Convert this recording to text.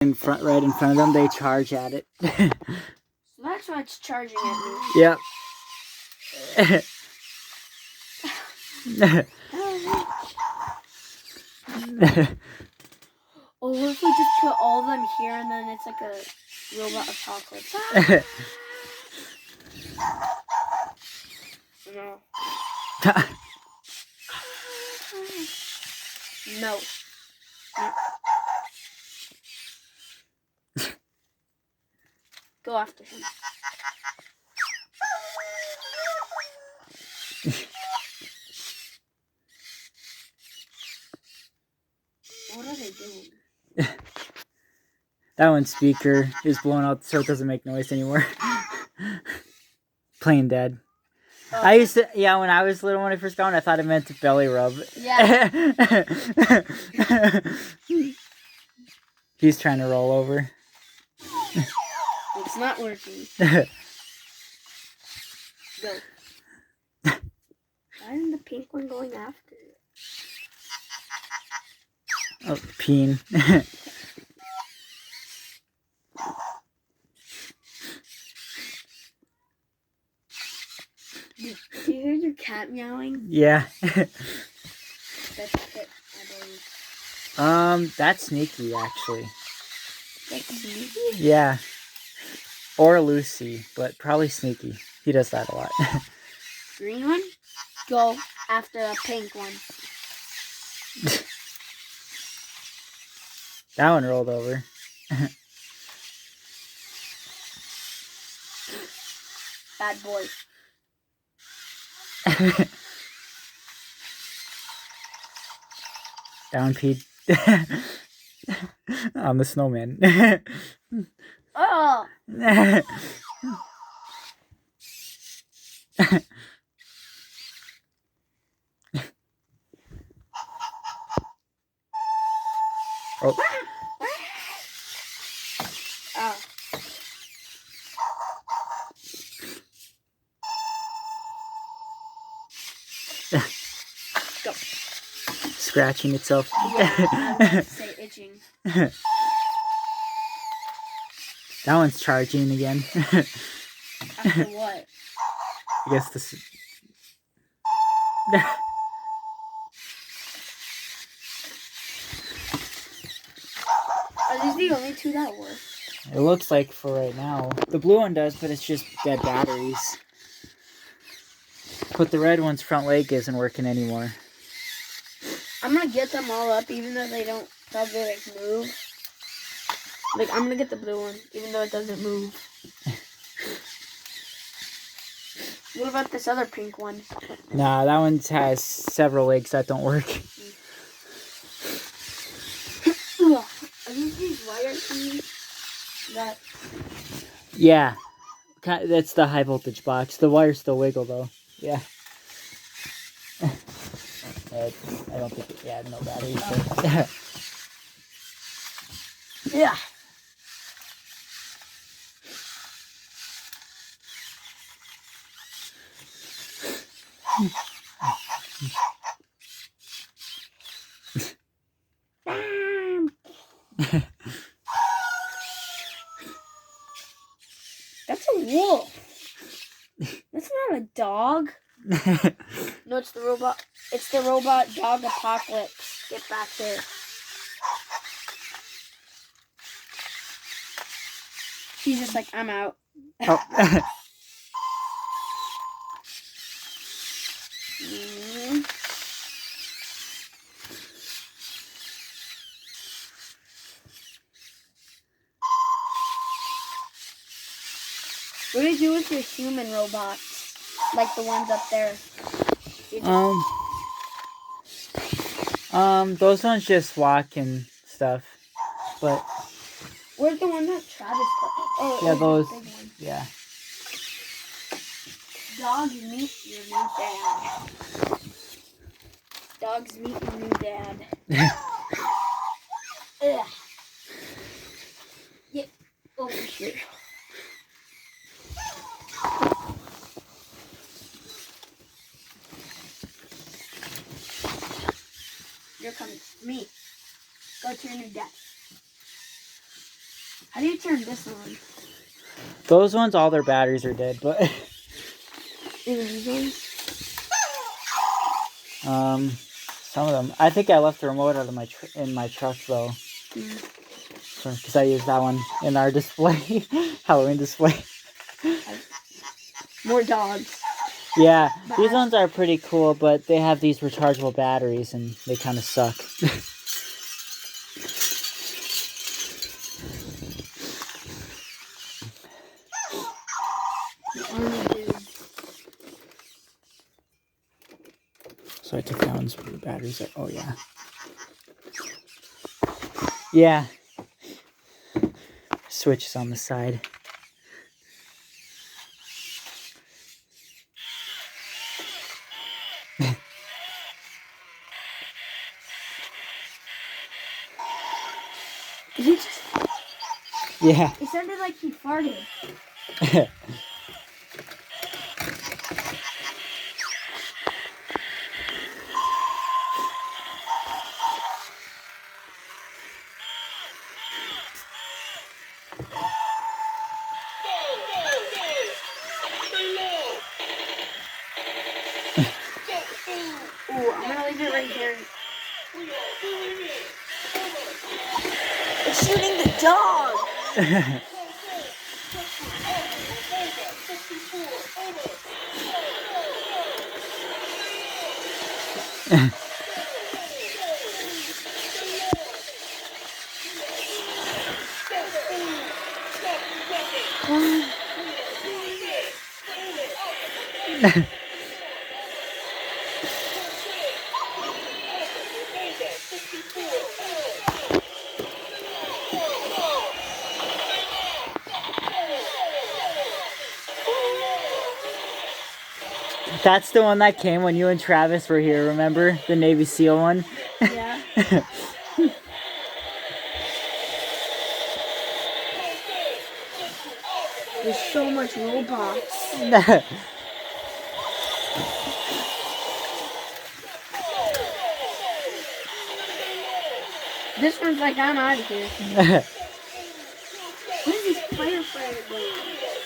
right in front of them, they charge at it. So that's why it's charging at me. Yep. Or what if we just put all of them here and then it's like a robot apocalypse? No. No. Go after him. What are they doing? That one's speaker is blown out so it doesn't make noise anymore. Plain dead. Oh, I used to, when I was little, when I first got one, I thought it meant to belly rub. Yeah. He's trying to roll over. It's not working. Go. Why isn't the pink one going after it? Oh, peen. Do you hear your cat meowing? Yeah. That's Pit, I believe. That's sneaky, actually. That's sneaky? Yeah. Or Lucy, but probably sneaky. He does that a lot. Green one? Go after a pink one. That one rolled over. Bad boy. Down peed. On the snowman. Oh! Oh. Oh. Go. Scratching itself. Yeah, I was about to say itching. That one's charging again. After what? I guess this. Are these the only two that work? It looks like for right now. The blue one does, but it's just dead batteries. But the red one's front leg isn't working anymore. I'm gonna get them all up, even though they don't probably like move. Like I'm gonna get the blue one, even though it doesn't move. What about this other pink one? Nah, that one has several legs that don't work. Are these wire thingies? That. Yeah. That's the high voltage box. The wires still wiggle though. Yeah. I don't think it had no batteries. So. Yeah. That's a wolf. That's not a dog. No, it's the robot. It's the robot dog apocalypse. Get back there. He's just like, I'm out. Oh. What do you do with your human robots? Like the ones up there? Those ones just walk and stuff. But where's the one that Travis put? Oh, yeah, those. Big one. Yeah. Dogs meet your new dad. Dogs meet your new dad. Ugh. Get over here. You're coming. Me. Go to your new dad. How do you turn this on? Those ones, all their batteries are dead, but Even these ones? some of them. I think I left the remote out of my in my truck though, because I used that one in our display, Halloween display. More dogs. Yeah, these ones are pretty cool, but they have these rechargeable batteries and they kind of suck. So I took down some of the batteries. Oh yeah. Yeah. Switch is on the side. Did he just... Yeah. It sounded like he farted. Ooh, I'm gonna leave it right here. It's shooting the dog! That's the one that came when you and Travis were here, remember? The Navy SEAL one? Yeah. There's so much robots. This one's like, I'm out of here. What is this firefighter doing?